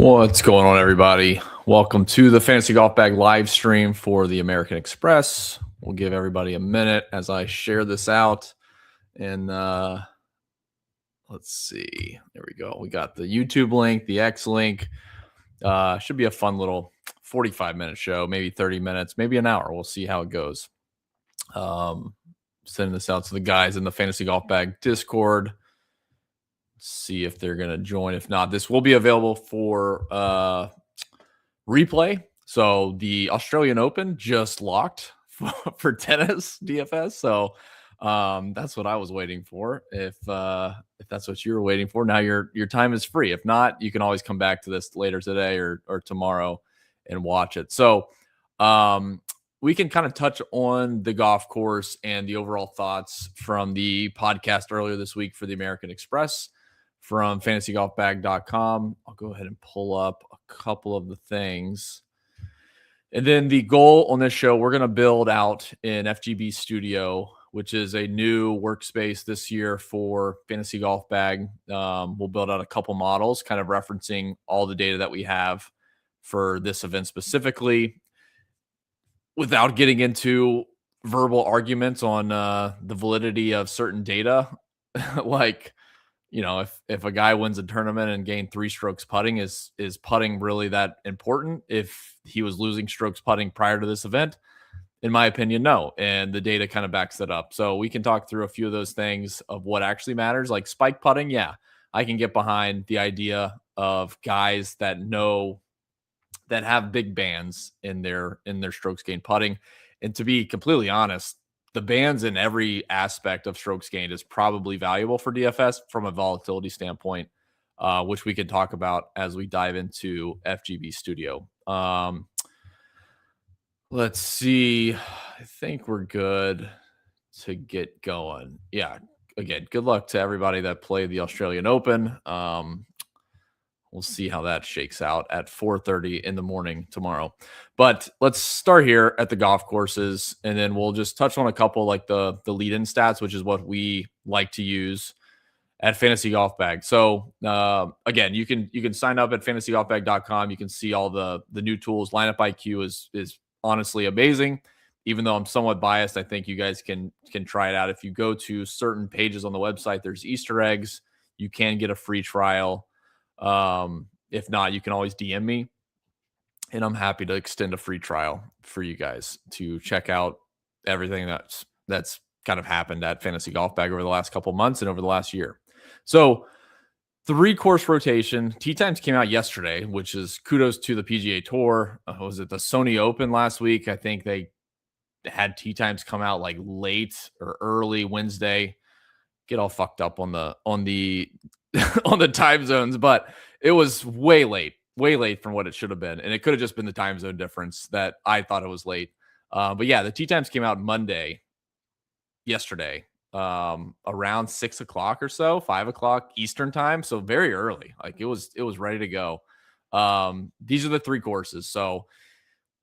What's going on, everybody? Welcome to the Fantasy Golf Bag live stream for the American Express. We'll give everybody a minute as I share this out. And let's see. There we go. We got the YouTube link, the X link. Should be a fun little 45-minute show, maybe 30 minutes, maybe an hour. We'll see how it goes. Sending this out to the guys in the Fantasy Golf Bag Discord. See if they're going to join. If not, this will be available for replay. So the Australian Open just locked for tennis DFS. So that's what I was waiting for. If that's what you were waiting for, now your time is free. If not, you can always come back to this later today or tomorrow and watch it. So we can kind of touch on the golf course and the overall thoughts from the podcast earlier this week for the American Express from fantasygolfbag.com. I'll go ahead and pull up a couple of the things. And then the goal on this show, we're going to build out in FGB Studio, which is a new workspace this year for Fantasy Golf Bag. We'll build out a couple models, kind of referencing all the data that we have for this event specifically, without getting into verbal arguments on the validity of certain data. Like, you know, if a guy wins a tournament and gained 3 strokes putting, is putting really that important? If he was losing strokes putting prior to this event, in my opinion, no. And the data kind of backs that up. So we can talk through a few of those things of what actually matters. Like spike putting, yeah, I can get behind the idea of guys that have big bands in their strokes gained putting. And to be completely honest, the bands in every aspect of strokes gained is probably valuable for DFS from a volatility standpoint, which we can talk about as we dive into FGB Studio. Let's see. I think we're good to get going. Yeah. Again, good luck to everybody that played the Australian Open. We'll see how that shakes out at 4:30 in the morning tomorrow. But let's start here at the golf courses, and then we'll just touch on a couple like the lead-in stats, which is what we like to use at Fantasy Golf Bag. So again, you can sign up at fantasygolfbag.com. You can see all the new tools. Lineup IQ is honestly amazing. Even though I'm somewhat biased, I think you guys can try it out. If you go to certain pages on the website, there's Easter eggs. You can get a free trial. If not, you can always DM me, and I'm happy to extend a free trial for you guys to check out everything that's kind of happened at Fantasy Golf Bag over the last couple months and over the last year. So 3-course rotation. Tee times came out yesterday, which is kudos to the PGA Tour. Was it the Sony Open last week? I think they had tee times come out like late or early Wednesday. Get all fucked up on the on the time zones, but it was way late from what it should have been. And it could have just been the time zone difference that I thought it was late. But yeah, the tee times came out yesterday, around 6 o'clock or so, 5 o'clock Eastern time. So very early, like it was ready to go. These are the 3 courses. So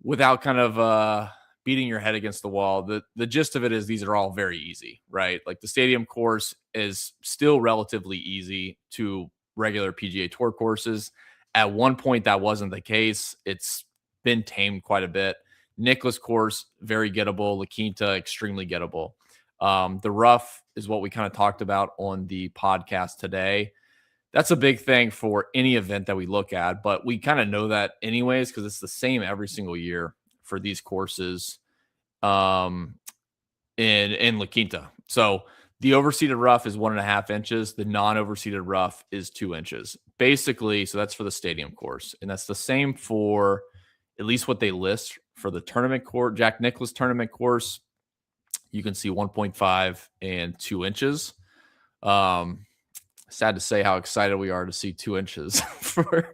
without kind of, beating your head against the wall, the gist of it is these are all very easy, right? Like the stadium course is still relatively easy to regular PGA Tour courses. At one point, that wasn't the case. It's been tamed quite a bit. Nicklaus course, very gettable. La Quinta, extremely gettable. The rough is what we kind of talked about on the podcast today. That's a big thing for any event that we look at, but we kind of know that anyways because it's the same every single year for these courses in La Quinta. So the overseeded rough is 1.5 inches. The non-overseeded rough is 2 inches. Basically, so that's for the stadium course. And that's the same for at least what they list for the tournament course, Jack Nicklaus tournament course. You can see 1.5 and 2 inches. Sad to say how excited we are to see 2 inches for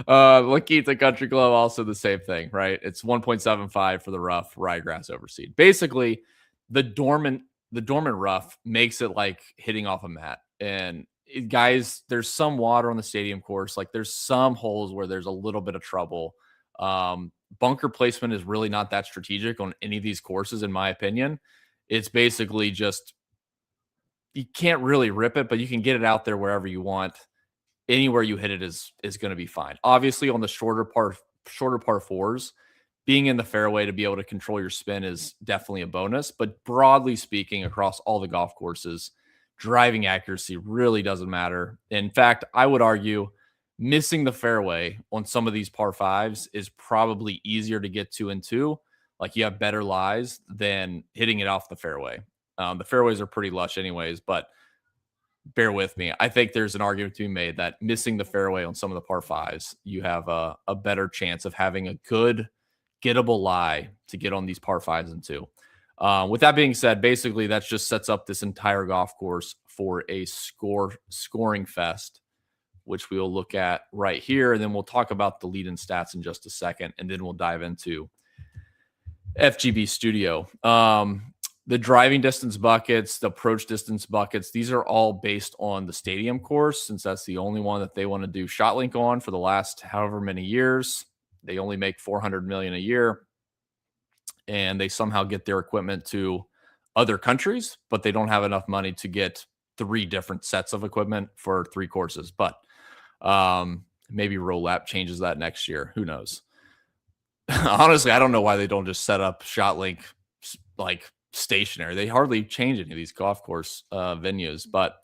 La Quinta Country Club, also the same thing, right? It's 1.75 for the rough ryegrass overseed. Basically, the dormant rough makes it like hitting off a mat. And guys, there's some water on the stadium course. Like there's some holes where there's a little bit of trouble. Bunker placement is really not that strategic on any of these courses, in my opinion. It's basically just, you can't really rip it, but you can get it out there wherever you want. anywhere you hit it is going to be fine. Obviously, on the shorter par fours, being in the fairway to be able to control your spin is definitely a bonus. But broadly speaking, across all the golf courses, driving accuracy really doesn't matter. In fact, I would argue missing the fairway on some of these par fives is probably easier to get 2-2. Like, you have better lies than hitting it off the fairway. The fairways are pretty lush anyways, but bear with me. I think there's an argument to be made that missing the fairway on some of the par fives, you have a better chance of having a good gettable lie to get on these par fives and two. With that being said, basically that just sets up this entire golf course for a scoring fest, which we will look at right here. And then we'll talk about the lead-in stats in just a second. And then we'll dive into FGB Studio. The driving distance buckets, the approach distance buckets, these are all based on the stadium course, since that's the only one that they want to do ShotLink on for the last however many years. They only make $400 million a year, and they somehow get their equipment to other countries, but they don't have enough money to get 3 different sets of equipment for 3 courses. But maybe Rolap changes that next year. Who knows? Honestly, I don't know why they don't just set up ShotLink like stationary. They hardly change any of these golf course venues. But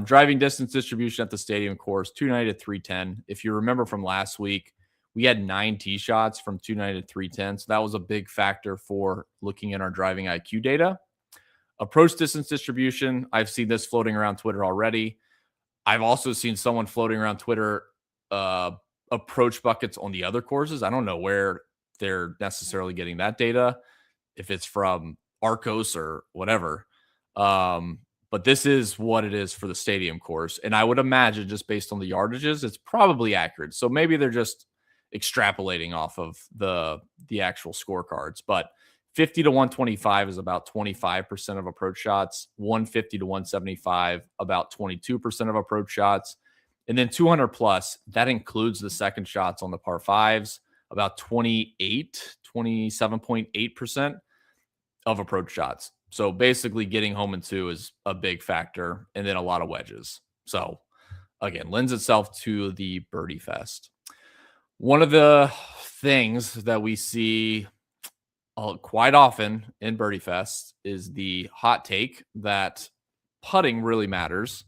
driving distance distribution at the stadium course, 290 to 310. If you remember from last week, we had 9 tee shots from 290 to 310. So that was a big factor for looking at our driving IQ data. Approach distance distribution, I've seen this floating around Twitter already. I've also seen someone floating around Twitter approach buckets on the other courses. I don't know where they're necessarily getting that data, if it's from Arcos or whatever. But this is what it is for the stadium course. And I would imagine, just based on the yardages, it's probably accurate. So maybe they're just extrapolating off of the actual scorecards. But 50 to 125 is about 25% of approach shots. 150 to 175, about 22% of approach shots. And then 200 plus, that includes the second shots on the par fives, about 27.8% of approach shots. So basically getting home in 2 is a big factor, and then a lot of wedges. So again, lends itself to the birdie fest. One of the things that we see quite often in birdie fest is the hot take that putting really matters.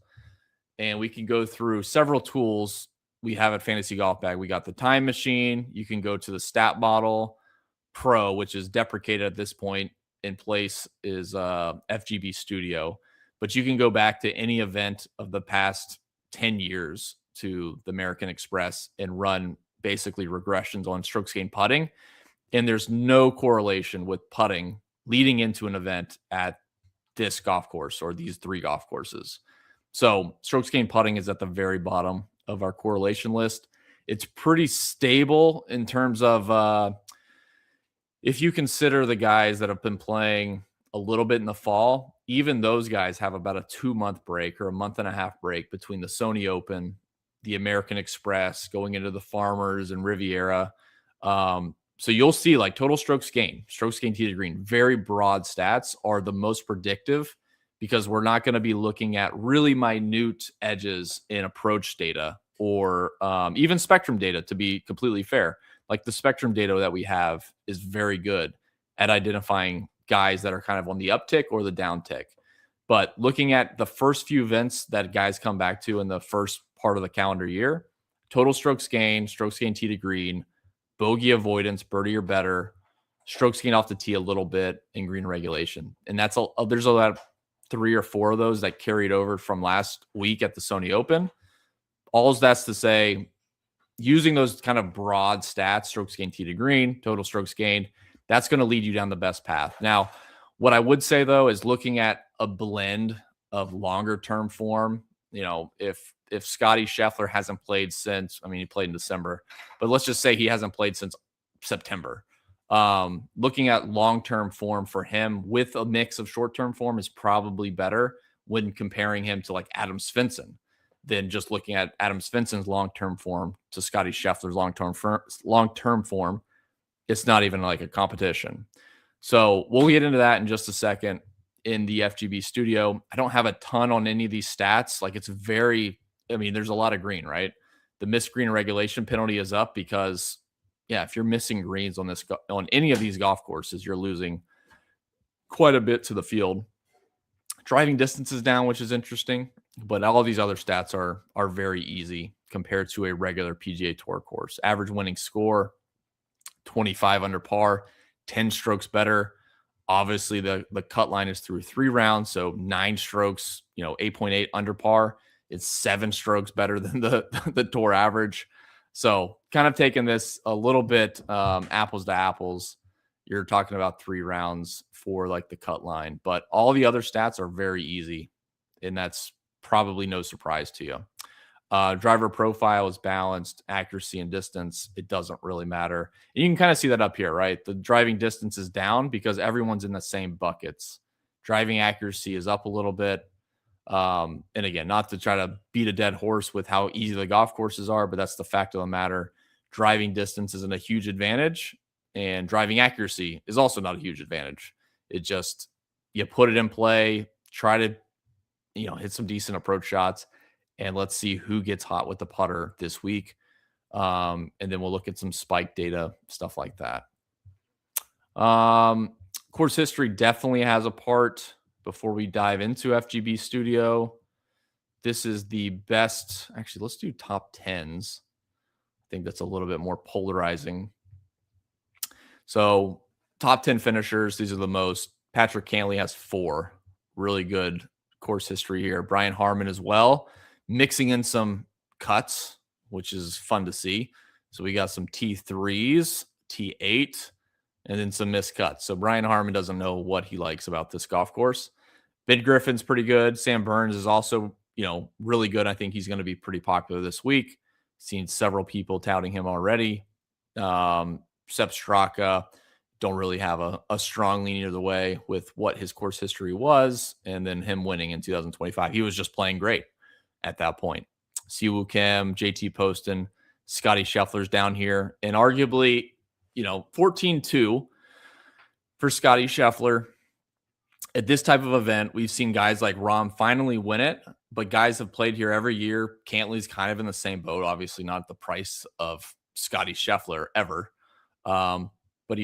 And we can go through several tools we have at Fantasy Golf Bag. We got the time machine. You can go to the Stat Model Pro, which is deprecated at this point. In place is FGB Studio. But you can go back to any event of the past 10 years to the American Express and run basically regressions on strokes gained putting. And there's no correlation with putting leading into an event at this golf course or these 3 golf courses. So strokes gained putting is at the very bottom of our correlation list. It's pretty stable in terms of if you consider the guys that have been playing a little bit in the fall, even those guys have about a 2-month break or a month and a half break between the Sony Open, the American Express, going into the Farmers and Riviera. So you'll see like total strokes gained tee to green, very broad stats are the most predictive, because we're not going to be looking at really minute edges in approach data or even spectrum data, to be completely fair. Like the spectrum data that we have is very good at identifying guys that are kind of on the uptick or the downtick. But looking at the first few events that guys come back to in the first part of the calendar year, total strokes gained tee to green, bogey avoidance, birdie or better, strokes gained off the tee a little bit, in green regulation. And that's there's about 3 or 4 of those that carried over from last week at the Sony Open. All that's to say, using those kind of broad stats, strokes gained tee to green, total strokes gained, that's going to lead you down the best path. Now, what I would say, though, is looking at a blend of longer term form. You know, if Scotty Scheffler hasn't played since, I mean, he played in December, but let's just say he hasn't played since September. Looking at long-term form for him with a mix of short-term form is probably better when comparing him to like Adam Svensson than just looking at Adam Svensson's long-term form to Scotty Scheffler's long-term form. It's not even like a competition. So we'll get into that in just a second in the FGB Studio. I don't have a ton on any of these stats. Like, it's very I mean, there's a lot of green, right? The missed green regulation penalty is up because, yeah, if you're missing greens on any of these golf courses, you're losing quite a bit to the field. Driving distance is down, which is interesting, but all these other stats are very easy compared to a regular PGA Tour course. Average winning score, 25 under par, 10 strokes better. Obviously, the cut line is through 3 rounds, so 9 strokes, 8.8 under par. It's 7 strokes better than the tour average. So kind of taking this a little bit apples to apples. You're talking about 3 rounds for like the cut line, but all the other stats are very easy, and that's probably no surprise to you. Driver profile is balanced, accuracy and distance, it doesn't really matter. And you can kind of see that up here, right? The driving distance is down because everyone's in the same buckets. Driving accuracy is up a little bit. And again, not to try to beat a dead horse with how easy the golf courses are, but that's the fact of the matter. Driving distance isn't a huge advantage, and driving accuracy is also not a huge advantage. It just, you put it in play, try to, hit some decent approach shots, and let's see who gets hot with the putter this week. And then we'll look at some spike data, stuff like that. Course history definitely has a part before we dive into FGB Studio. This is the best. Actually, let's do top 10s. I think that's a little bit more polarizing. So top 10 finishers, these are the most. Patrick Cantlay has 4. Really good course history here. Brian Harman as well, mixing in some cuts, which is fun to see. So we got some T3s, T8, and then some missed cuts. So Brian Harman doesn't know what he likes about this golf course. Ben Griffin's pretty good. Sam Burns is also, really good. I think he's going to be pretty popular this week. Seen several people touting him already. Sepp Straka, don't really have a strong lean either way with what his course history was, and then him winning in 2025. He was just playing great at that point. Siwoo Kim, JT Poston, Scotty Scheffler's down here, and arguably, 14-2 for Scotty Scheffler. At this type of event, we've seen guys like Rahm finally win it, but guys have played here every year. Cantlay's kind of in the same boat, obviously not at the price of Scotty Scheffler ever. But,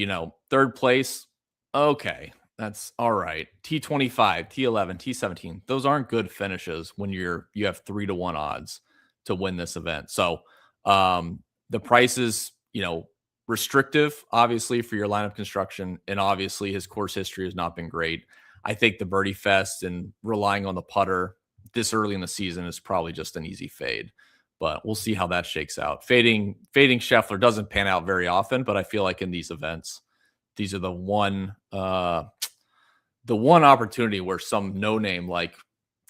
third place, okay, that's all right. T25, T11, T17, those aren't good finishes when you have 3-1 odds to win this event. So the price is, restrictive, obviously, for your lineup construction, and obviously his course history has not been great. I think the birdie fest and relying on the putter this early in the season is probably just an easy fade. But we'll see how that shakes out. Fading Scheffler doesn't pan out very often, but I feel like in these events, these are the one opportunity where some no-name like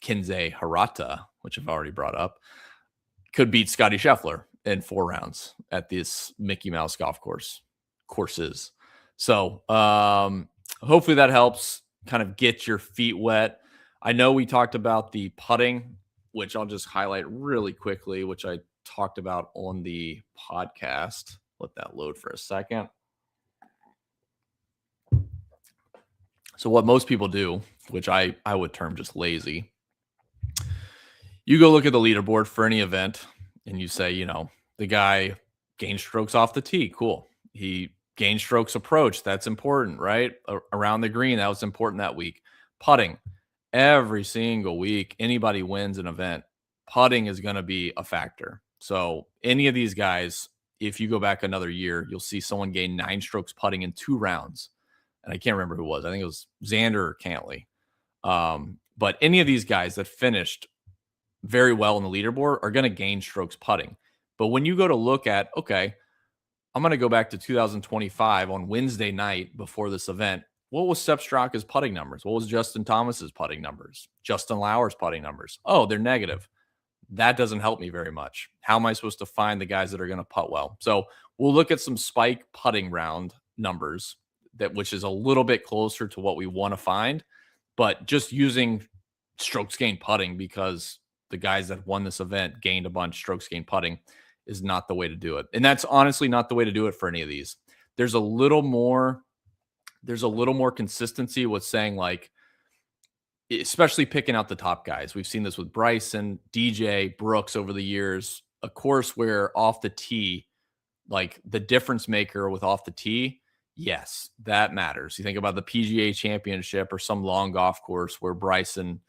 Kinsei Hirata, which I've already brought up, could beat Scotty Scheffler in 4 rounds at this Mickey Mouse golf courses. So hopefully that helps kind of get your feet wet. I know we talked about the putting, which I'll just highlight really quickly, which I talked about on the podcast. Let that load for a second. So what most people do, which I would term just lazy, you go look at the leaderboard for any event and you say, the guy gained strokes off the tee. Cool. He gained strokes approach. That's important, right? Around the green, that was important that week. Putting. Every single week, anybody wins an event, putting is going to be a factor. So any of these guys, if you go back another year, you'll see someone gain 9 strokes putting in 2 rounds. And I can't remember who it was. I think it was Xander or Cantlay. But any of these guys that finished very well on the leaderboard are going to gain strokes putting. But when you go to look at, okay, I'm going to go back to 2025 on Wednesday night before this event. What was Sepp Straka's putting numbers? What was Justin Thomas's putting numbers? Justin Lauer's putting numbers? Oh, they're negative. That doesn't help me very much. How am I supposed to find the guys that are going to putt well? So we'll look at some spike putting round numbers, which is a little bit closer to what we want to find, but just using strokes gained putting because the guys that won this event gained a bunch strokes gained putting is not the way to do it. And that's honestly not the way to do it for any of these. There's a little more consistency with saying like especially picking out the top guys. We've seen this with Bryson, DJ, Brooks over the years. A course where off the tee, like the difference maker with off the tee, yes, that matters. You think about the PGA Championship or some long golf course where Bryson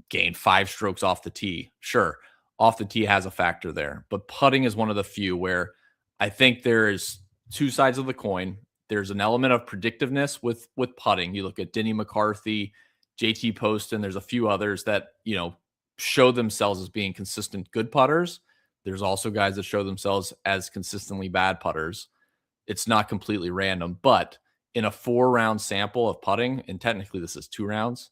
gained 5 strokes off the tee. Sure, off the tee has a factor there, but putting is one of the few where I think there's two sides of the coin. There's an element of predictiveness with putting. You look at Denny McCarthy, JT Poston. There's a few others that show themselves as being consistent good putters. There's also guys that show themselves as consistently bad putters. It's not completely random, but in a 4-round sample of putting, and technically this is 2 rounds,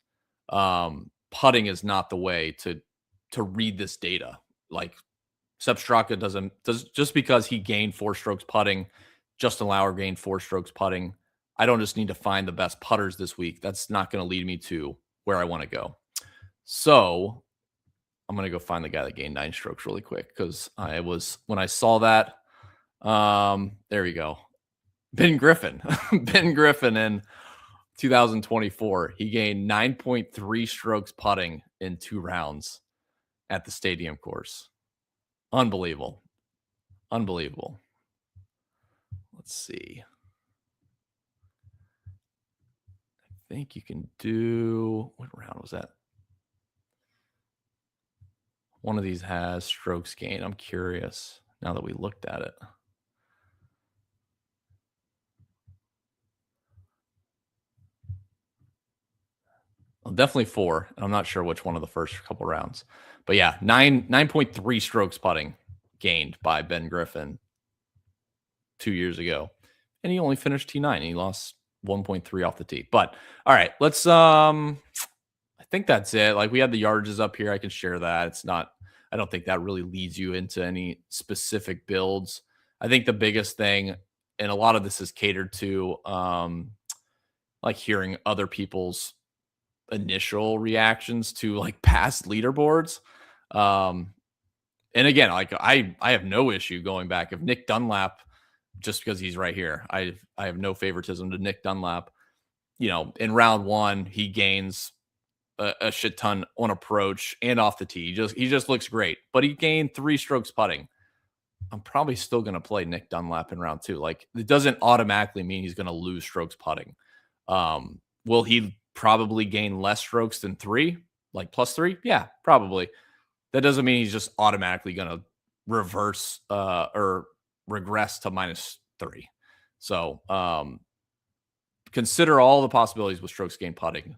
putting is not the way to read this data. Like Sepp Straka does just because he gained 4 strokes putting, Justin Lauer gained 4 strokes putting. I don't just need to find the best putters this week. That's not going to lead me to where I want to go. So I'm going to go find the guy that gained 9 strokes really quick because when I saw that, there we go. Ben Griffin. Ben Griffin in 2024, he gained 9.3 strokes putting in 2 rounds at the stadium course. Unbelievable. Unbelievable. Let's see. I think you can do, what round was that? One of these has strokes gained. I'm curious now that we looked at it. Well, definitely 4. I'm not sure which one of the first couple rounds. But yeah, 9.3 strokes putting gained by Ben Griffin 2 years ago. And he only finished T9. He lost 1.3 off the tee. But all right, let's I think that's it. Like we had the yardages up here. I can share that. It's not, I don't think that really leads you into any specific builds. I think the biggest thing, and a lot of this is catered to like hearing other people's initial reactions to like past leaderboards. And again, like I have no issue going back. If Nick Dunlap, just because he's right here, I have no favoritism to Nick Dunlap. In round 1, he gains a shit ton on approach and off the tee. He just looks great, but he gained 3 strokes putting. I'm probably still going to play Nick Dunlap in round 2. Like it doesn't automatically mean he's going to lose strokes putting. Will he probably gain less strokes than 3, like +3? Yeah, probably. That doesn't mean he's just automatically going to reverse or regress to -3. So consider all the possibilities with strokes gained putting.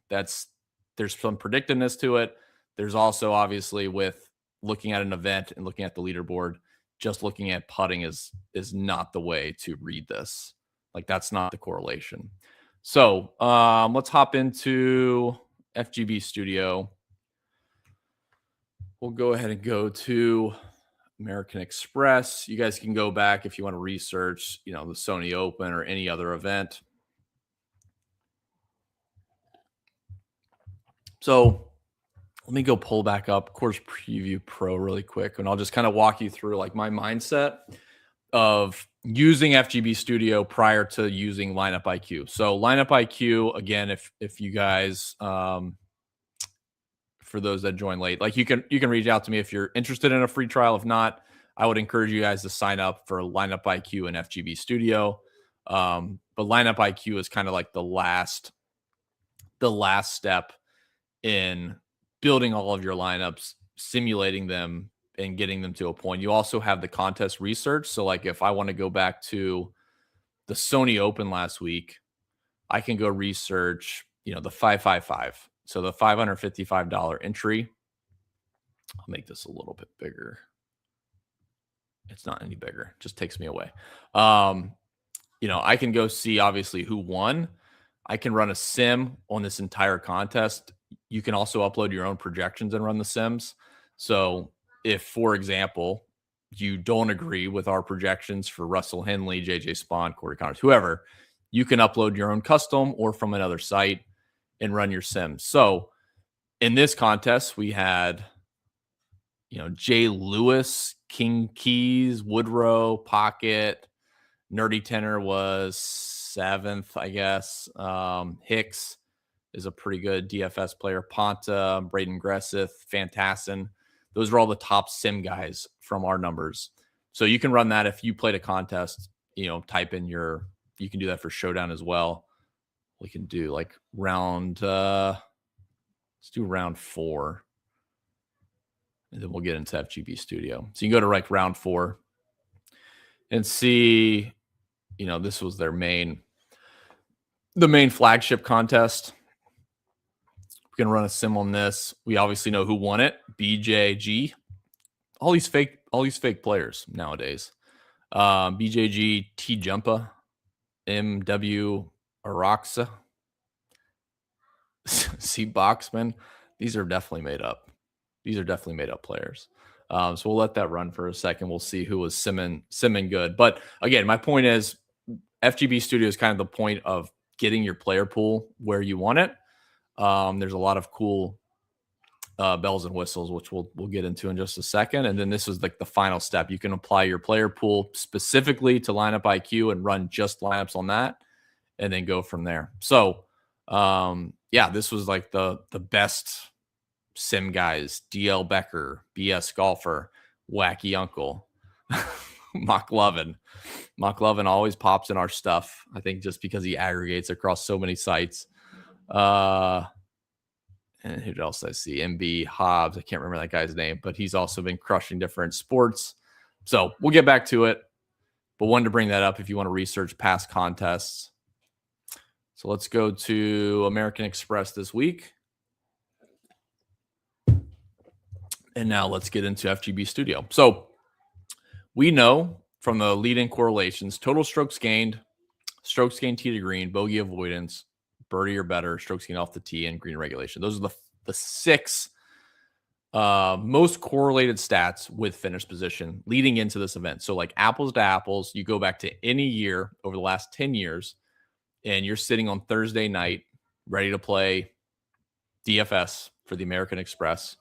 There's some predictiveness to it. There's also obviously with looking at an event and looking at the leaderboard, just looking at putting is not the way to read this. Like that's not the correlation. So let's hop into FGB Studio. We'll go ahead and go to American Express. You guys can go back if you want to research, the Sony Open or any other event. So let me go pull back up Course Preview Pro really quick, and I'll just kind of walk you through like my mindset of using FGB Studio prior to using Lineup IQ. So Lineup IQ, again, if you guys, for those that join late, like you can reach out to me if you're interested in a free trial. If not, I would encourage you guys to sign up for Lineup IQ and FGB Studio. But Lineup IQ is kind of like the last step in building all of your lineups, simulating them, and getting them to a point. You also have the contest research. So like if I want to go back to the Sony Open last week, I can go research, the 555. So the $555 entry. I'll make this a little bit bigger. It's not any bigger. It just takes me away. I can go see obviously who won. I can run a sim on this entire contest. You can also upload your own projections and run the sims. So if, for example, you don't agree with our projections for Russell Henley, JJ Spawn, Corey Connors, whoever, you can upload your own custom or from another site and run your sims. So in this contest, we had, Jay Lewis, King Keys, Woodrow, Pocket, Nerdy Tenor was 7th, I guess. Hicks is a pretty good DFS player. Ponta, Braden Gresseth, Fantassin. Those are all the top sim guys from our numbers. So you can run that if you played a contest, type in you can do that for Showdown as well. We can do like let's do round 4. And then we'll get into FGB Studio. So you can go to like round 4 and see, this was the main flagship contest. We can run a sim on this. We obviously know who won it. BJG. All these fake players nowadays. BJG, T Jumpa, MW Araxa, C Boxman. These are definitely made up. These are definitely made up players. So we'll let that run for a second. We'll see who was simming good. But again, my point is FGB Studio is kind of the point of getting your player pool where you want it. There's a lot of cool bells and whistles, which we'll get into in just a second. And then this is like the final step. You can apply your player pool specifically to lineup IQ and run just lineups on that, and then go from there. So yeah, this was like the best sim guys: DL Becker, BS Golfer, Wacky Uncle, McLovin. McLovin always pops in our stuff, I think, just because he aggregates across so many sites. And who else I see? MB Hobbs. I can't remember that guy's name, but he's also been crushing different sports. So we'll get back to it, but wanted to bring that up if you want to research past contests. So let's go to American Express this week. And now let's get into FGB Studio. So we know from the leading correlations, total strokes gained tee to green, bogey avoidance, birdie or better, strokes gained off the tee, and green regulation. Those are the 6 most correlated stats with finish position leading into this event. So like apples to apples, you go back to any year over the last 10 years, and you're sitting on Thursday night ready to play DFS for the American Express.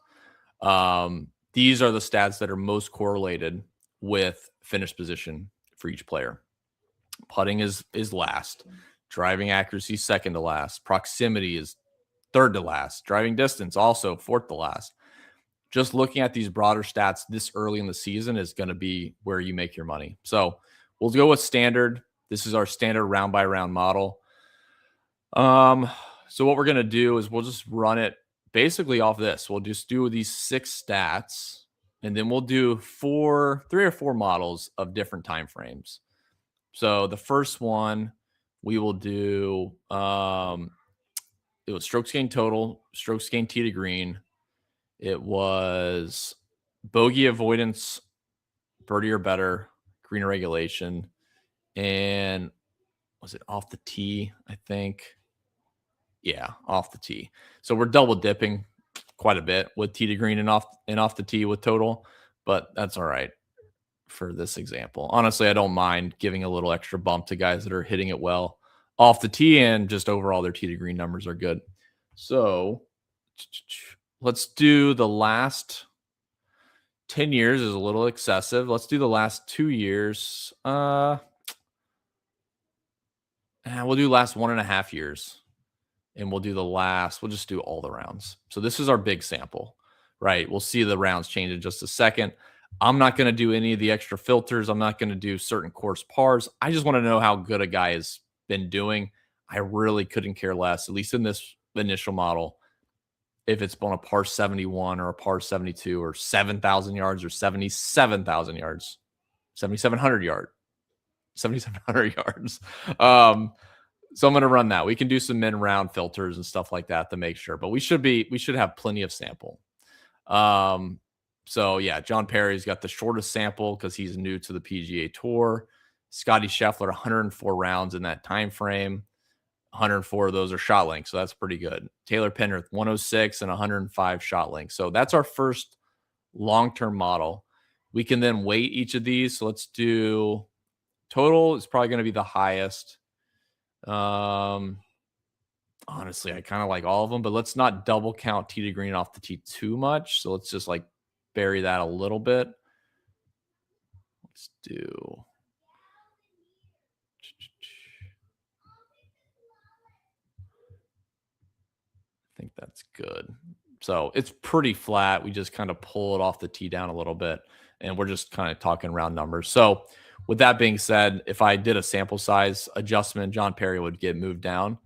These are the stats that are most correlated with finish position for each player. Putting is last. Driving accuracy second to last. Proximity is third to last. Driving distance also fourth to last. Just looking at these broader stats this early in the season is going to be where you make your money. So we'll go with standard. This is our standard round by round model. So what we're going to do is we'll just run it basically off this. We'll just do these 6 stats, and then we'll do 3 or 4 models of different time frames. So the first one we will do, it was strokes gained total, strokes gained tee to green. It was bogey avoidance, birdie or better, green regulation, and was it off the tee? I think. Yeah, off the tee. So we're double dipping quite a bit with tee to green and off the tee with total, but that's all right for this example. Honestly, I don't mind giving a little extra bump to guys that are hitting it well off the tee, and just overall their tee to green numbers are good. So let's do the last 10 years is a little excessive. Let's do the last 2 years. We'll do last 1.5 years. And we'll just do all the rounds. So this is our big sample, right? We'll see the rounds change in just a second. I'm not going to do any of the extra filters. I'm not going to do certain course pars. I just want to know how good a guy has been doing. I really couldn't care less, at least in this initial model, if it's on a par 71 or a par 72 or 7,000 yards or 77,000 yards, 7,700 yards. So I'm going to run that. We can do some min round filters and stuff like that to make sure, but we should have plenty of sample. So yeah, John Perry's got the shortest sample because he's new to the PGA Tour. Scotty Scheffler, 104 rounds in that time frame. 104 of those are shot length, so that's pretty good. Taylor Penrith, 106 and 105 shot length. So that's our first long-term model. We can then weight each of these. So let's do total is probably going to be the highest. Honestly, I kind of like all of them, but let's not double count tee to green off the tee too much. So let's just like bury that a little bit. Let's do. think that's good. So it's pretty flat. We just kind of pull it off the tee down a little bit, and we're just kind of talking round numbers. So with that being said, if I did a sample size adjustment, John Perry would get moved down.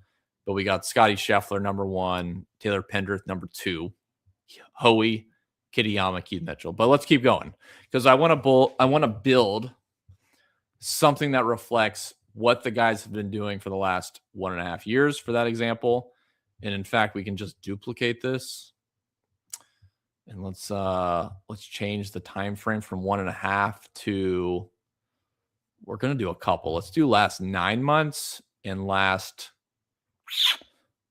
But we got Scotty Scheffler, number 1, Taylor Pendrith, number 2, Hoey, Kitayama, Keith Mitchell. But let's keep going because I want to build something that reflects what the guys have been doing for the last 1.5 years for that example. And in fact, we can just duplicate this. And let's change the time frame from 1.5 to, we're going to do a couple. Let's do last 9 months and last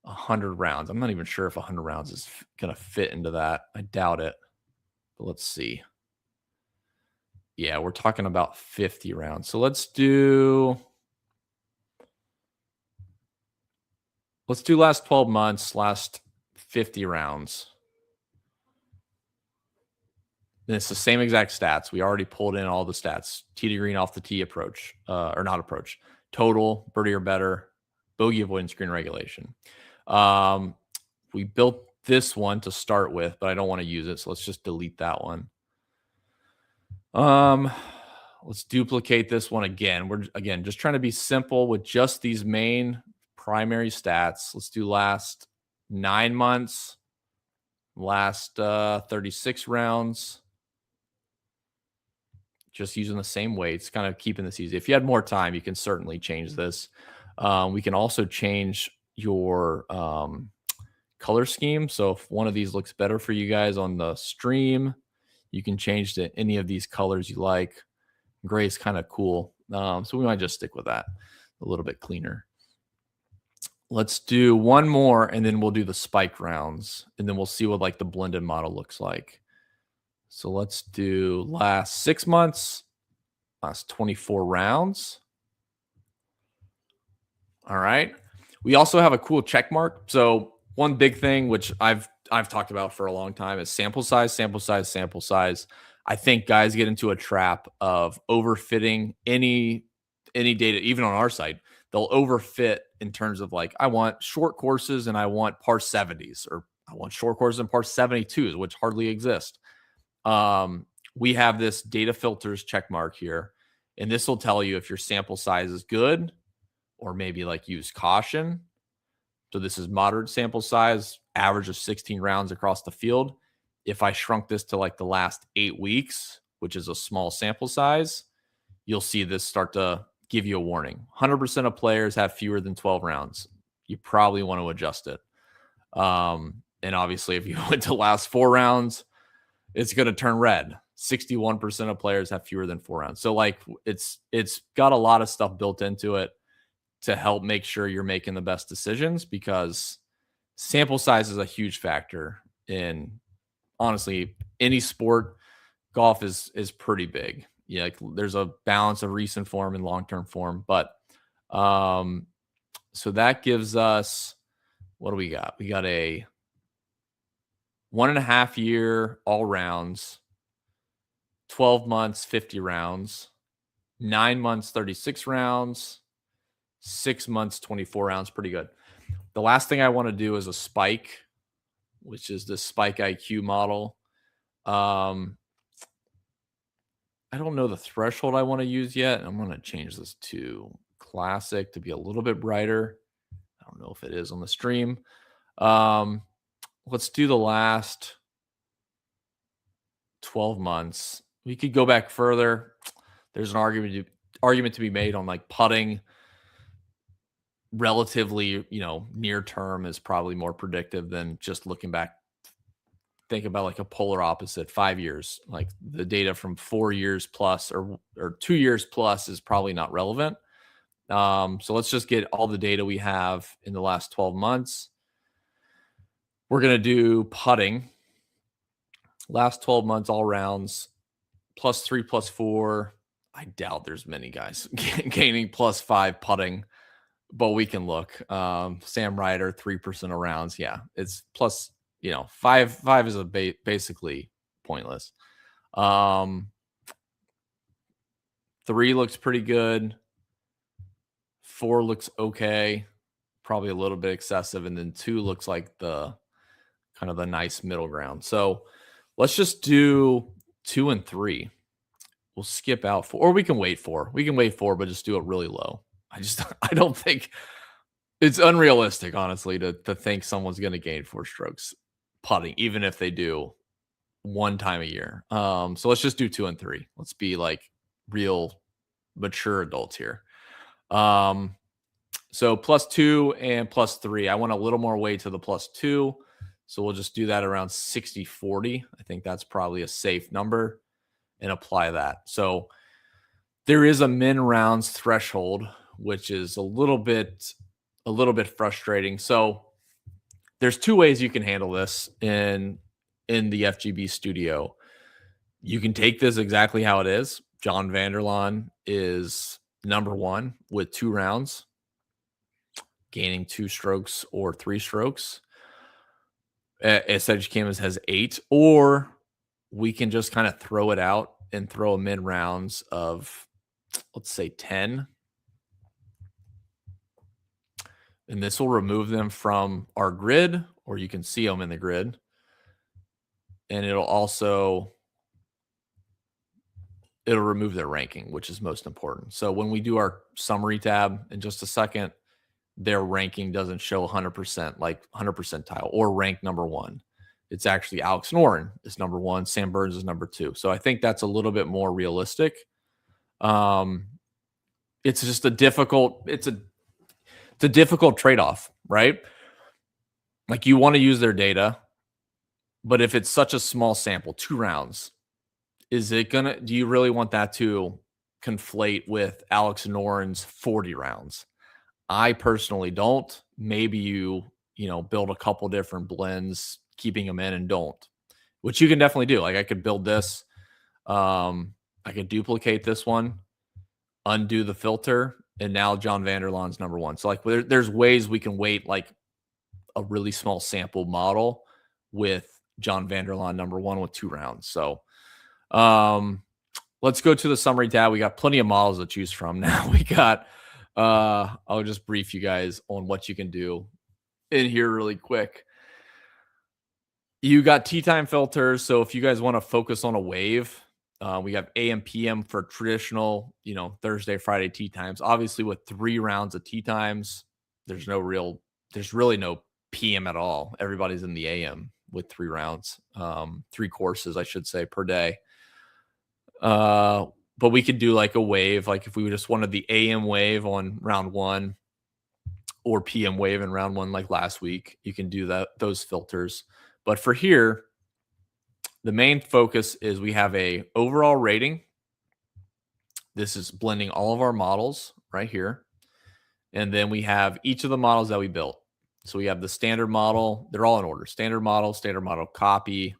100 rounds. I'm not even sure if 100 rounds is going to fit into that. I doubt it. But let's see. Yeah, we're talking about 50 rounds. So let's do last 12 months, last 50 rounds. And it's the same exact stats. We already pulled in all the stats. Tee to green, off the tee, approach, or not approach, total, birdie or better, bogey avoidance, green regulation. We built this one to start with, but I don't want to use it. So let's just delete that one. Let's duplicate this one again. We're just trying to be simple with just these main primary stats. Let's do last 9 months, last 36 rounds. Just using the same weights, kind of keeping this easy. If you had more time, you can certainly change this. We can also change your color scheme. So if one of these looks better for you guys on the stream, you can change to any of these colors you like. Gray is kind of cool. So we might just stick with that. A little bit cleaner. Let's do one more, and then we'll do the spike rounds, and then we'll see what like the blended model looks like. So let's do last 6 months, last 24 rounds. All right. We also have a cool check mark. So one big thing, which I've talked about for a long time, is sample size, sample size, sample size. I think guys get into a trap of overfitting any data, even on our site. They'll overfit in terms of like, I want short courses and I want par 70s, or I want short courses and par 72s, which hardly exist. We have this data filters check mark here, and this will tell you if your sample size is good or maybe like use caution. So this is moderate sample size, average of 16 rounds across the field. If I shrunk this to like the last 8 weeks, which is a small sample size, you'll see this start to give you a warning. 100% of players have fewer than 12 rounds. You probably want to adjust it. And obviously, if you went to last 4 rounds, it's going to turn red. 61% of players have fewer than 4 rounds. So like it's got a lot of stuff built into it to help make sure you're making the best decisions, because sample size is a huge factor in, honestly, any sport. Golf is pretty big. Yeah, like there's a balance of recent form and long-term form, but so that gives us, what do we got? We got a 1.5 year all rounds, 12 months 50 rounds, 9 months 36 rounds, 6 months 24 rounds. Pretty good. The last thing I want to do is a spike, which is the Spike IQ model. I don't know the threshold I want to use yet. I'm going to change this to classic to be a little bit brighter. I don't know if it is on the stream. Let's do the last 12 months. We could go back further. There's an argument to be made on like putting. Relatively, near term is probably more predictive than just looking back. Think about like a polar opposite, 5 years. Like the data from 4 years plus or 2 years plus is probably not relevant. So let's just get all the data we have in the last 12 months. We're going to do putting. Last 12 months, all rounds, +3, +4. I doubt there's many guys gaining +5 putting, but we can look. Sam Ryder, 3% of rounds. Yeah, it's plus, 5 is basically pointless. 3 looks pretty good. 4 looks okay, probably a little bit excessive. And then 2 looks like the kind of the nice middle ground. So let's just do 2 and 3. We'll skip out 4, or we can wait 4. We can wait 4, but just do it really low. I don't think it's unrealistic, honestly, to think someone's going to gain 4 strokes putting, even if they do one time a year. So let's just do 2 and 3. Let's be like real mature adults here. So +2 and +3. I want a little more weight to the +2. So we'll just do that around 60-40. I think that's probably a safe number and apply that. So there is a min rounds threshold, which is a little bit frustrating. So there's 2 ways you can handle this in the FGB Studio. You can take this exactly how it is. John Vanderlaan is number 1 with 2 rounds, gaining 2 strokes or 3 strokes. Sedge Camus has 8, or we can just kind of throw it out and throw a mid rounds of, let's say, 10. And this will remove them from our grid, or you can see them in the grid. And it'll remove their ranking, which is most important. So when we do our summary tab in just a second, their ranking doesn't show 100%, like 100 percentile or rank number 1. It's actually Alex Noren is number 1. Sam Burns is number 2. So I think that's a little bit more realistic. It's just a difficult trade-off, right? Like, you want to use their data, but if it's such a small sample, 2 rounds, do you really want that to conflate with Alex Noren's 40 rounds? I personally don't. Maybe you build a couple different blends, keeping them in, and don't, which you can definitely do. Like, I could build this. I could duplicate this one, undo the filter, and now John Vanderlaan's number 1. So like, there's ways we can weight like a really small sample model with John Vanderlaan number 1 with 2 rounds. So let's go to the summary tab. We got plenty of models to choose from. Now we got, I'll just brief you guys on what you can do in here really quick. You got tee time filters. So if you guys want to focus on a wave, we have AM, PM for traditional, Thursday, Friday tee times. Obviously, with 3 rounds of tee times, there's really no PM at all. Everybody's in the AM with 3 rounds, 3 courses, I should say, per day. But we could do like a wave, like if we just wanted the AM wave on round 1 or PM wave in round 1, like last week, you can do those filters. But for here, the main focus is we have a overall rating. This is blending all of our models right here. And then we have each of the models that we built. So we have the standard model. They're all in order. Standard model copy.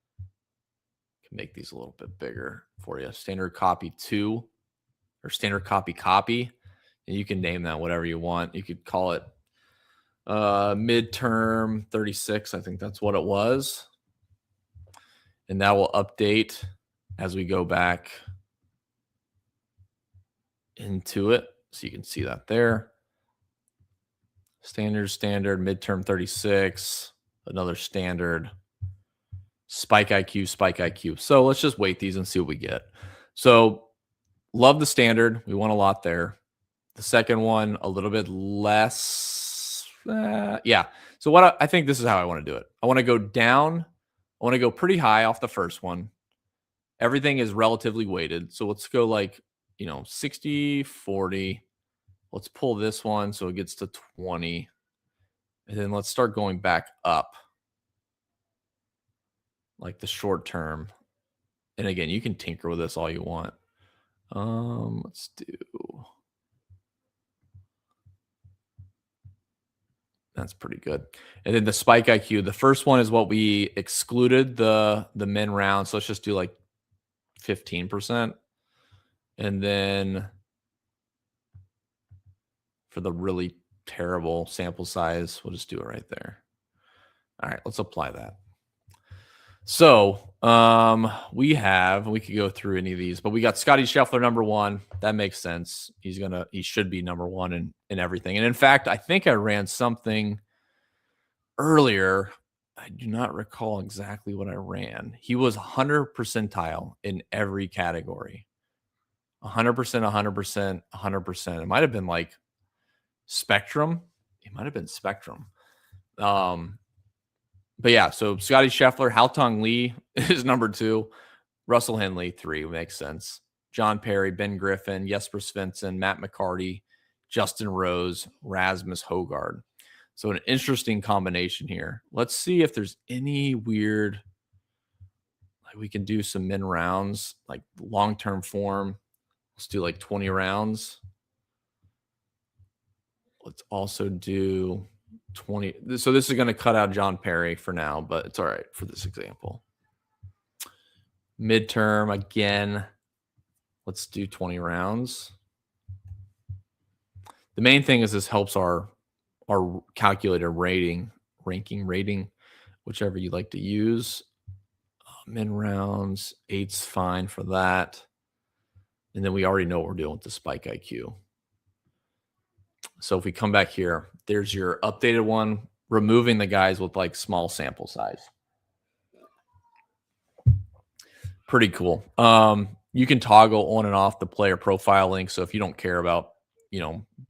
I can make these a little bit bigger for you. Standard copy 2 or standard copy. And you can name that whatever you want. You could call it midterm 36. I think that's what it was. And that will update as we go back into it. So you can see that there. Standard, midterm 36, another standard, spike IQ. So let's just weight these and see what we get. So love the standard. We want a lot there. The second one, a little bit less. Yeah. So I think this is how I want to do it. I want to go down. I want to go pretty high off the first one. Everything is relatively weighted. So let's go like, 60, 40. Let's pull this one so it gets to 20. And then let's start going back up, like the short term. And again, you can tinker with this all you want. Let's do. That's pretty good. And then the spike IQ, the first one is what we excluded the min round. So let's just do like 15%. And then for the really terrible sample size, we'll just do it right there. All right, let's apply that. So we could go through any of these, but we got Scotty Scheffler number 1. That makes sense. He should be number 1 in everything. And in fact, I think I ran something earlier. I do not recall exactly what I ran. He was 100 percentile in every category. 100%, 100%, 100%. It might have been like Spectrum. It might have been Spectrum. But yeah, so Scotty Scheffler, Haotong Li is number 2. Russell Henley, 3, makes sense. John Perry, Ben Griffin, Jesper Svensson, Matt McCarty, Justin Rose, Rasmus Højgaard. So an interesting combination here. Let's see if there's any weird, like we can do some min rounds, like long-term form. Let's do like 20 rounds. Let's also do 20. So this is going to cut out John Perry for now, but it's all right for this example. Midterm again. Let's do 20 rounds. The main thing is this helps our calculator ranking, whichever you like to use. Min rounds, 8's fine for that. And then we already know what we're doing with the Spike IQ. So if we come back here, there's your updated one, removing the guys with like small sample size. Pretty cool. You can toggle on and off the player profile link. So if you don't care about,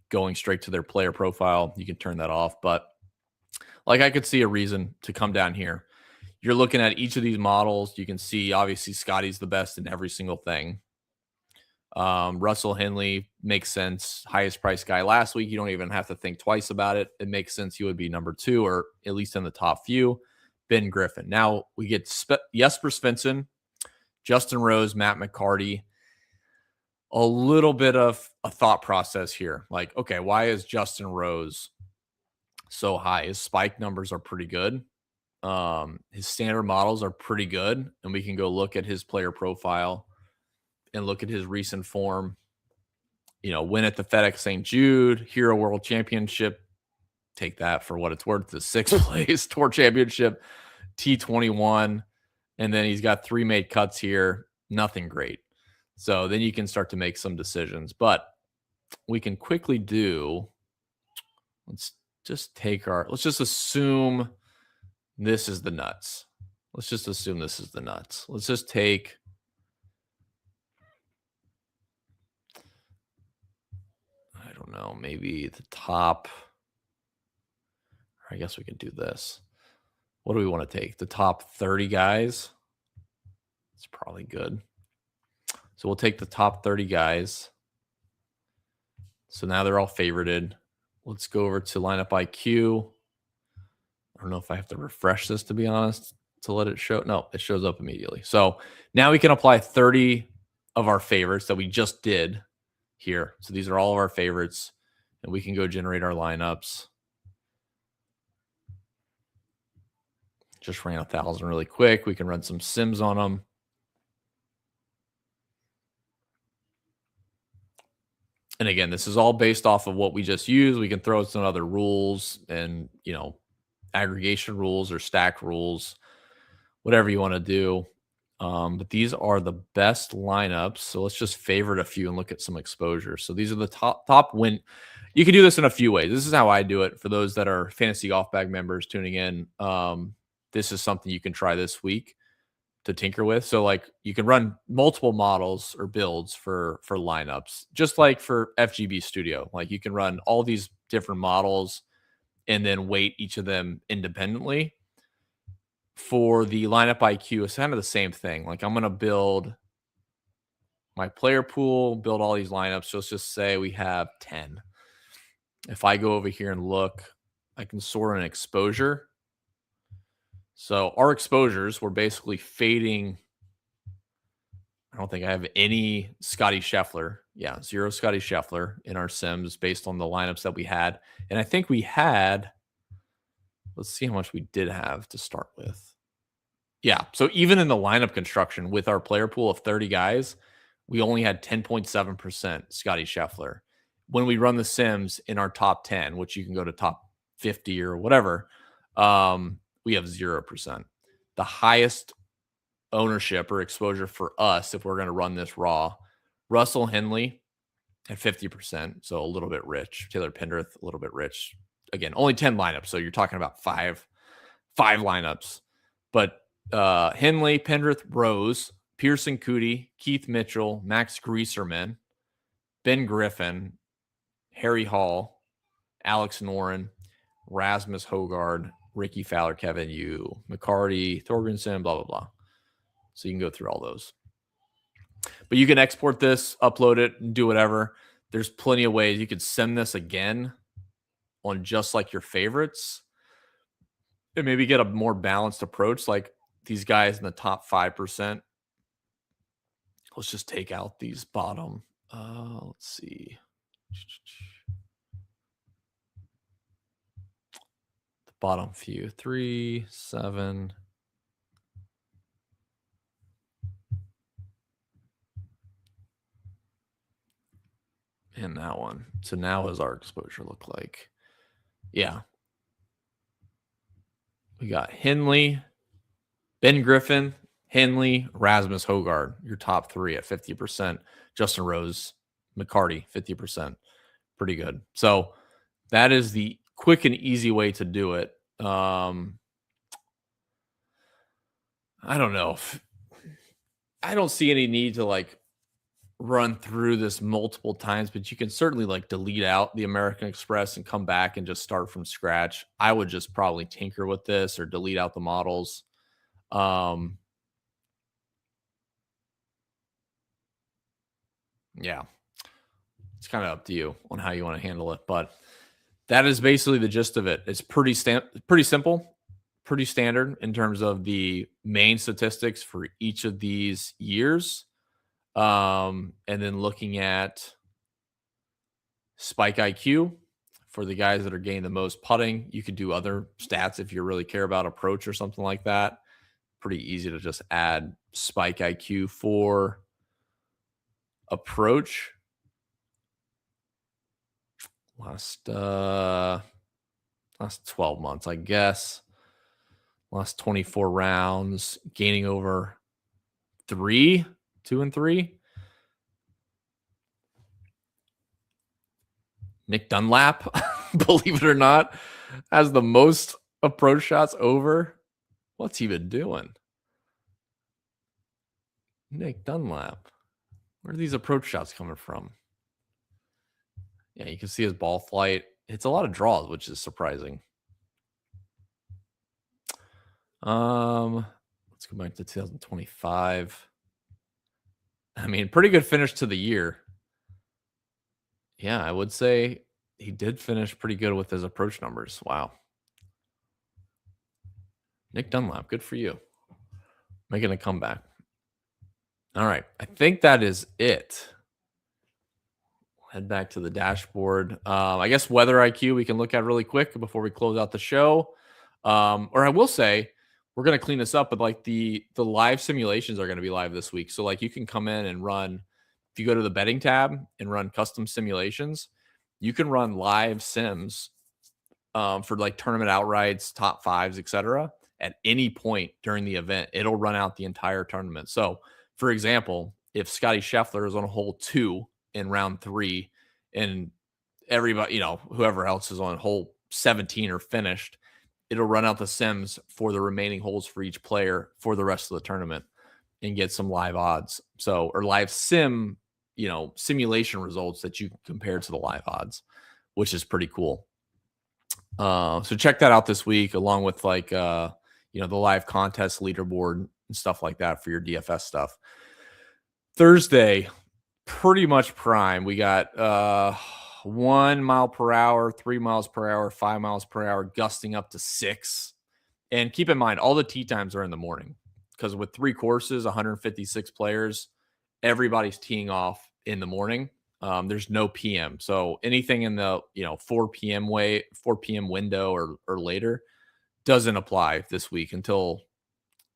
going straight to their player profile, you can turn that off. But like I could see a reason to come down here. You're looking at each of these models. You can see obviously Scotty's the best in every single thing. Russell Henley makes sense. Highest price guy last week. You don't even have to think twice about it. It makes sense. He would be number 2 or at least in the top few. Ben Griffin. Now we get Jesper Svensson, Justin Rose, Matt McCarty. A little bit of a thought process here. Like, okay, why is Justin Rose so high? His spike numbers are pretty good. His standard models are pretty good. And we can go look at his player profile and look at his recent form. Win at the FedEx St. Jude, Hero World Championship. Take that for what it's worth. The 6th place Tour Championship, T21. And then he's got 3 made cuts here. Nothing great. So then you can start to make some decisions. But we can quickly do, let's just assume this is the nuts. Let's just assume this is the nuts. Let's just take, I don't know, maybe the top, I guess we can do this. What do we want to take? The top 30 guys? It's probably good. So we'll take the top 30 guys. So now they're all favorited. Let's go over to lineup IQ. I don't know if I have to refresh this, to be honest, to let it show. No, it shows up immediately. So now we can apply 30 of our favorites that we just did here. So these are all of our favorites, and we can go generate our lineups. Just ran 1,000 really quick. We can run some sims on them. And again, this is all based off of what we just used. We can throw some other rules and, aggregation rules or stack rules, whatever you want to do. But these are the best lineups. So let's just favorite a few and look at some exposure. So these are the top win. You can do this in a few ways. This is how I do it for those that are Fantasy Golf Bag members tuning in. This is something you can try this week to tinker with. So like you can run multiple models or builds for lineups, just like for FGB Studio. Like you can run all these different models and then weight each of them independently. For the lineup IQ, it's kind of the same thing. Like I'm going to build my player pool, build all these lineups. So let's just say we have 10. If I go over here and look, I can sort an exposure. So our exposures, we're basically fading. I don't think I have any Scotty Scheffler. Yeah, 0 Scotty Scheffler in our sims based on the lineups that we had. And I think we had, let's see how much we did have to start with. Yeah, so even in the lineup construction with our player pool of 30 guys, we only had 10.7% Scotty Scheffler. When we run the sims in our top 10, which you can go to top 50 or whatever, we have 0%. The highest ownership or exposure for us, if we're going to run this raw, Russell Henley at 50%, so a little bit rich. Taylor Pendrith, a little bit rich. Again, only 10 lineups, so you're talking about five 5 lineups. But Henley, Pendrith, Rose, Pearson, Cootie, Keith Mitchell, Max Grieserman, Ben Griffin, Harry Hall, Alex Noren, Rasmus Hogard, Ricky Fowler, Kevin Yu, McCarty, Thorgrensen, blah, blah, blah. So you can go through all those. But you can export this, upload it, and do whatever. There's plenty of ways. You could send this again on just like your favorites and maybe get a more balanced approach. Like these guys in the top 5%. Let's just take out these bottom. Let's see. The bottom few. 3, 7. And that one. So now what does our exposure look like? Yeah. We got Henley, Ben Griffin, Henley, Rasmus Hogard, your top 3 at 50%. Justin Rose, McCarty, 50%. Pretty good. So that is the quick and easy way to do it. I don't know. I don't see any need to like run through this multiple times, but you can certainly like delete out the American Express and come back and just start from scratch. I would just probably tinker with this or delete out the models. Yeah, it's kind of up to you on how you want to handle it, but that is basically the gist of it. It's pretty simple, pretty standard in terms of the main statistics for each of these years. And then looking at spike IQ for the guys that are getting the most putting. You could do other stats if you really care about approach or something like that. Pretty easy to just add spike IQ for approach. Last 12 months, I guess. Last 24 rounds, gaining over 2 and 3. Nick Dunlap, believe it or not, has the most approach shots over. What's he been doing? Nick Dunlap. Where are these approach shots coming from? Yeah, you can see his ball flight. It's a lot of draws, which is surprising. Let's go back to 2025. I mean, pretty good finish to the year. Yeah, I would say he did finish pretty good with his approach numbers. Wow. Nick Dunlap, good for you. Making a comeback. All right. I think that is it. Head back to the dashboard. I guess weather IQ we can look at really quick before we close out the show. Or I will say, we're going to clean this up, but like the live simulations are going to be live this week. So like you can come in and run, if you go to the betting tab and run custom simulations, you can run live sims for like tournament outrights, top 5s, etc. at any point during the event. It'll run out the entire tournament. So for example, if Scotty Scheffler is on hole 2 in round 3 and everybody, whoever else is on hole 17 or finished, it'll run out the sims for the remaining holes for each player for the rest of the tournament and get some live odds. So, or live simulation results that you can compare to the live odds, which is pretty cool. So check that out this week, along with like, the live contest leaderboard and stuff like that for your DFS stuff. Thursday, pretty much prime. We got 1 mile per hour, 3 miles per hour, 5 miles per hour, gusting up to 6. And keep in mind, all the tee times are in the morning because with 3 courses, 156 players, everybody's teeing off in the morning. There's no PM. So anything in the 4 p.m. window or later doesn't apply this week until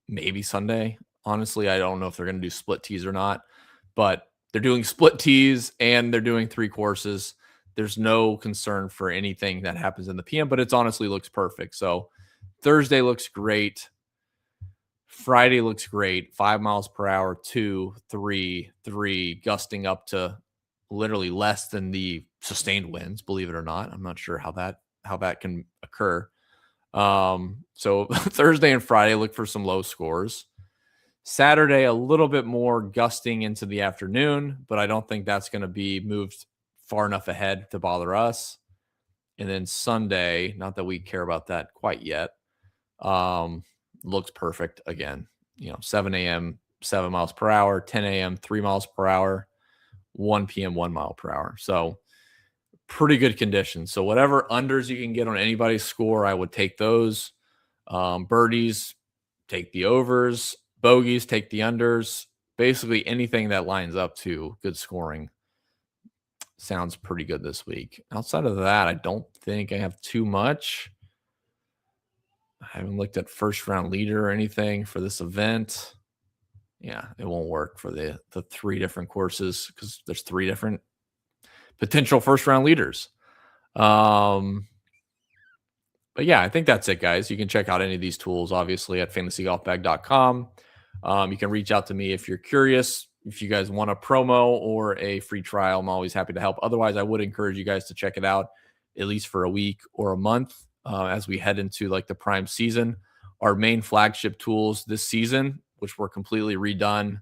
maybe Sunday. Honestly, I don't know if they're going to do split tees or not, but they're doing split tees and they're doing 3 courses. There's no concern for anything that happens in the PM, but it honestly looks perfect. So Thursday looks great. Friday looks great. 5 miles per hour, 2, 3, 3, gusting up to literally less than the sustained winds, believe it or not. I'm not sure how that can occur. So Thursday and Friday, look for some low scores. Saturday, a little bit more gusting into the afternoon, but I don't think that's going to be moved far enough ahead to bother us. And then Sunday, not that we care about that quite yet, looks perfect again. 7 a.m., 7 miles per hour, 10 a.m., 3 miles per hour, 1 p.m., 1 mile per hour. So pretty good conditions. So whatever unders you can get on anybody's score, I would take those. Birdies, take the overs. Bogeys, take the unders. Basically anything that lines up to good scoring sounds pretty good this week. Outside of that, I don't think I have too much. I haven't looked at first round leader or anything for this event. Yeah, it won't work for the 3 different courses because there's 3 different potential first round leaders. But yeah, I think that's it, guys. You can check out any of these tools, obviously, at fantasygolfbag.com. You can reach out to me if you're curious. If you guys want a promo or a free trial, I'm always happy to help. Otherwise, I would encourage you guys to check it out at least for a week or a month as we head into like the prime season. Our main flagship tools this season, which were completely redone,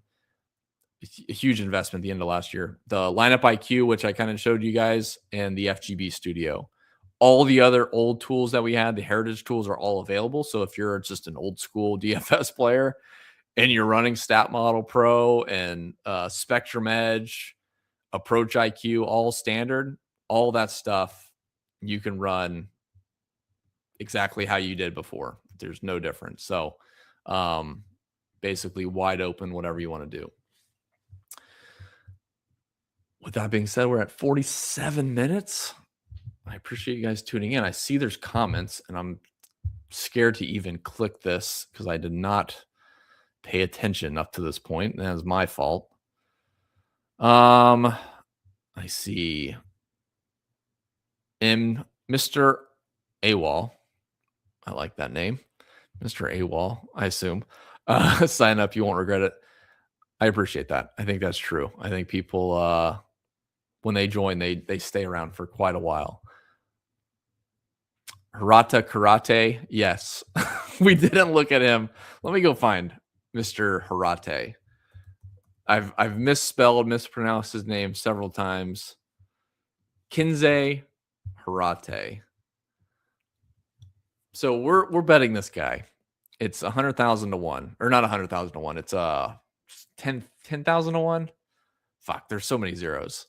a huge investment at the end of last year. The Lineup IQ, which I kind of showed you guys, and the FGB Studio. All the other old tools that we had, the heritage tools, are all available. So if you're just an old school DFS player and you're running Stat Model Pro and Spectrum Edge, Approach IQ, all standard, all that stuff, you can run exactly how you did before. There's no difference. So basically wide open, whatever you want to do. With that being said, we're at 47 minutes. I appreciate you guys tuning in. I see there's comments, and I'm scared to even click this because I did not pay attention up to this point. That is my fault. I see Mr. AWOL. I like that name. Mr. AWOL, I assume. Sign up. You won't regret it. I appreciate that. I think that's true. I think people, when they join, they stay around for quite a while. Hirata Karate, yes. We didn't look at him. Let me go find Mr. Hirate. I've mispronounced his name several times. Kinze Hirate. So we're betting this guy. It's 100,000 to 1, or not 100,000 to 1. It's 10,000 to 1. Fuck, there's so many zeros.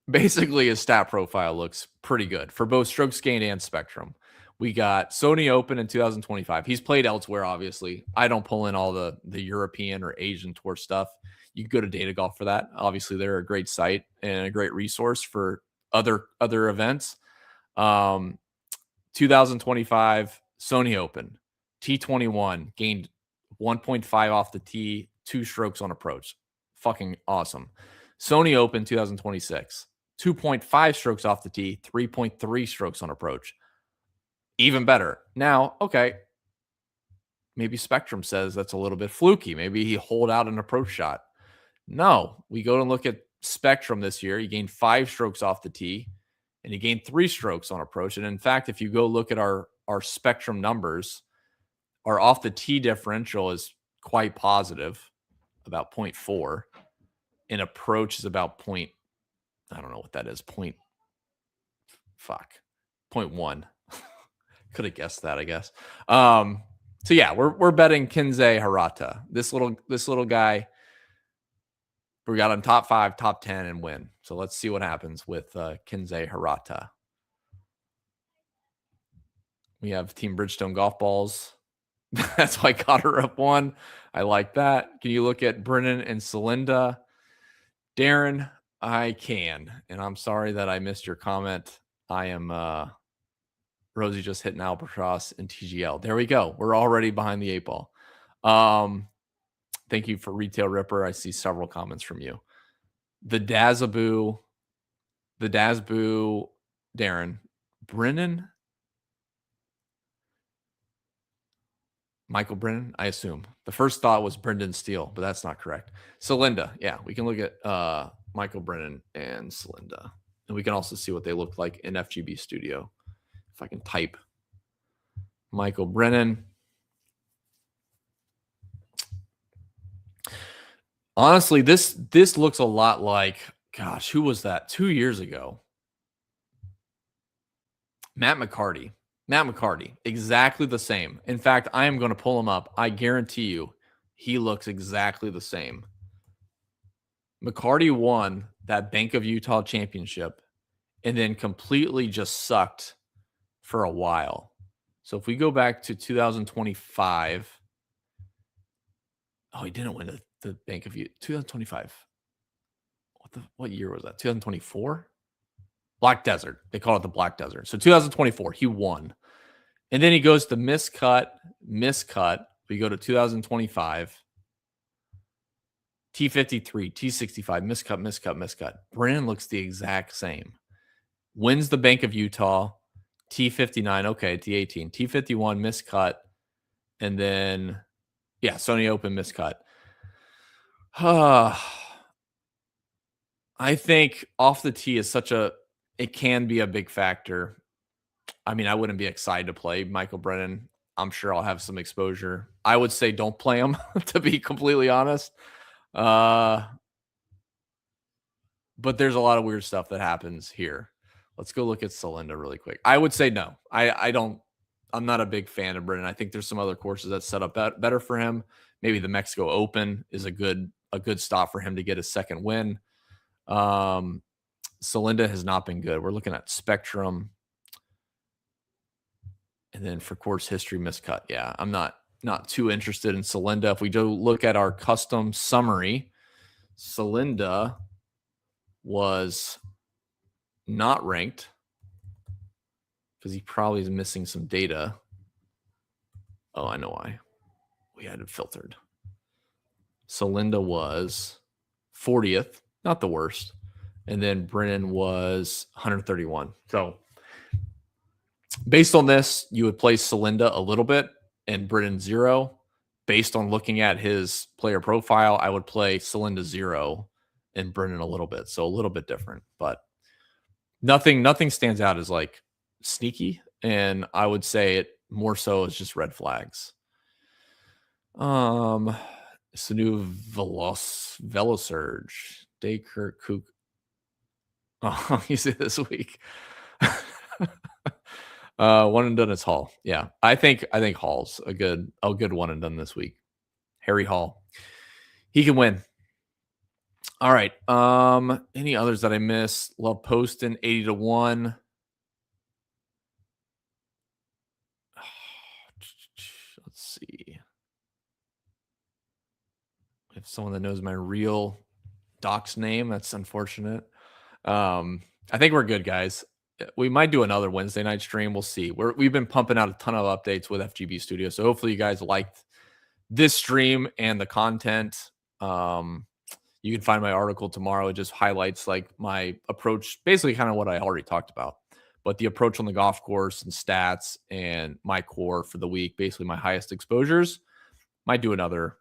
Basically, his stat profile looks pretty good for both strokes gained and spectrum. We got Sony Open in 2025. He's played elsewhere, obviously. I don't pull in all the European or Asian tour stuff. You can go to Data Golf for that. Obviously, they're a great site and a great resource for other events. 2025 Sony Open, T21, gained 1.5 off the tee, 2 strokes on approach. Fucking awesome. Sony Open 2026, 2.5 strokes off the tee, 3.3 strokes on approach. Even better. Now, okay, maybe Spectrum says that's a little bit fluky. Maybe he holed out an approach shot. No, we go and look at Spectrum this year. He gained 5 strokes off the tee, and he gained 3 strokes on approach. And in fact, if you go look at our Spectrum numbers, our off the tee differential is quite positive, about 0.4. And approach is about I don't know what that is, 0.1. Could have guessed that, I guess. So yeah, we're betting Kinze Hirata. This little guy, we got him top 5, top 10, and win. So let's see what happens with Kinze Hirata. We have Team Bridgestone golf balls. That's why I got her up 1. I like that. Can you look at Brennan and Celinda? Darren, I can. And I'm sorry that I missed your comment. I am Rosie just hit an albatross in TGL. There we go. We're already behind the 8 ball. Thank you for Retail Ripper. I see several comments from you. The Dazaboo, Darren, Brennan, Michael Brennan, I assume. The first thought was Brendan Steele, but that's not correct. Celinda, yeah, we can look at Michael Brennan and Celinda. And we can also see what they look like in FGB Studio. if I can type Michael Brennan. Honestly, this looks a lot like, gosh, who was that 2 years ago? Matt McCarty. Matt McCarty, exactly the same. In fact, I am going to pull him up. I guarantee you, he looks exactly the same. McCarty won that Bank of Utah championship and then completely just sucked for a while. So if we go back to 2025, he didn't win the Bank of Utah. 2025. What year was that? 2024? Black Desert. They call it the Black Desert. So 2024, he won. And then he goes to miscut. We go to 2025. T53, T65, miscut. Brennan looks the exact same. Wins the Bank of Utah. T59, okay, T18. T51, miscut. And then, Sony Open, miscut. I think off the tee is it can be a big factor. I mean, I wouldn't be excited to play Michael Brennan. I'm sure I'll have some exposure. I would say don't play him, to be completely honest. But there's a lot of weird stuff that happens here. Let's go look at Celinda really quick. I would say no. I'm not a big fan of Brennan. I think there's some other courses that set up better for him. Maybe the Mexico Open is a good stop for him to get his second win. Celinda has not been good. We're looking at Spectrum. And then for course history, miscut. Yeah, I'm not too interested in Celinda. If we do look at our custom summary, Celinda was not ranked because he probably is missing some data. Oh, I know why. We had it filtered. Celinda was 40th, not the worst. And then Brennan was 131. So based on this, you would place Celinda a little bit and Brennan 0. Based on looking at his player profile, I would play Celinda 0 and Brennan a little bit. So a little bit different, but nothing stands out as like sneaky. And I would say it more so as just red flags. It's a new Velosurge. Daker Kook. Oh, you see this week. One and done is Hall. Yeah. I think Hall's a good one and done this week. Harry Hall. He can win. All right. Any others that I missed? Love Poston 80-1. Let's see. If someone that knows my real doc's name, that's unfortunate. I think we're good, guys. We might do another Wednesday night stream. We'll see. We've been pumping out a ton of updates with FGB Studio. So hopefully you guys liked this stream and the content. You can find my article tomorrow. It just highlights like my approach, basically kind of what I already talked about, but the approach on the golf course and stats and my core for the week, basically my highest exposures. Might do another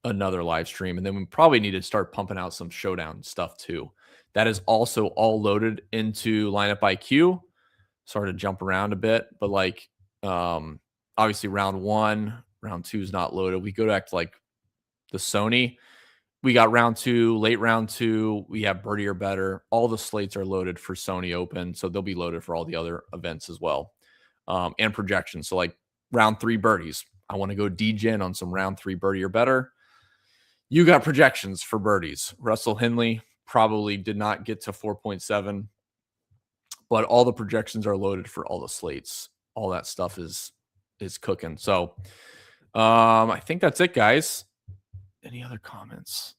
live stream. And then we probably need to start pumping out some showdown stuff too. That is also all loaded into Lineup IQ. Sorry to jump around a bit, but like obviously round 1, round 2 is not loaded. We go back to like the Sony. We got round 2, late round 2. We have birdie or better. All the slates are loaded for Sony Open, so they'll be loaded for all the other events as well. And projections. So like round 3 birdies. I want to go DGen on some round 3 birdie or better. You got projections for birdies. Russell Henley probably did not get to 4.7, but all the projections are loaded for all the slates. All that stuff is cooking. So I think that's it, guys. Any other comments?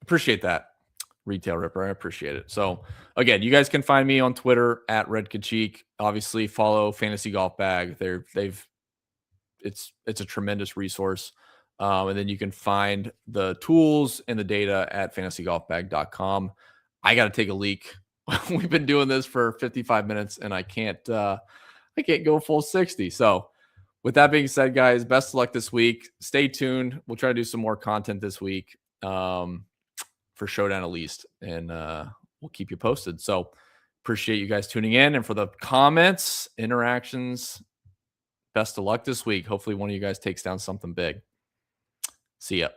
Appreciate that, Retail Ripper. I appreciate it. So again, you guys can find me on Twitter at Red Kachik. Obviously, follow Fantasy Golf Bag. It's a tremendous resource. And then you can find the tools and the data at fantasygolfbag.com. I got to take a leak. We've been doing this for 55 minutes and I can't go full 60. So with that being said, guys, best of luck this week. Stay tuned. We'll try to do some more content this week for Showdown at least, and we'll keep you posted. So Appreciate you guys tuning in and for the comments, interactions. Best of luck this week. Hopefully one of you guys takes down something big. See ya.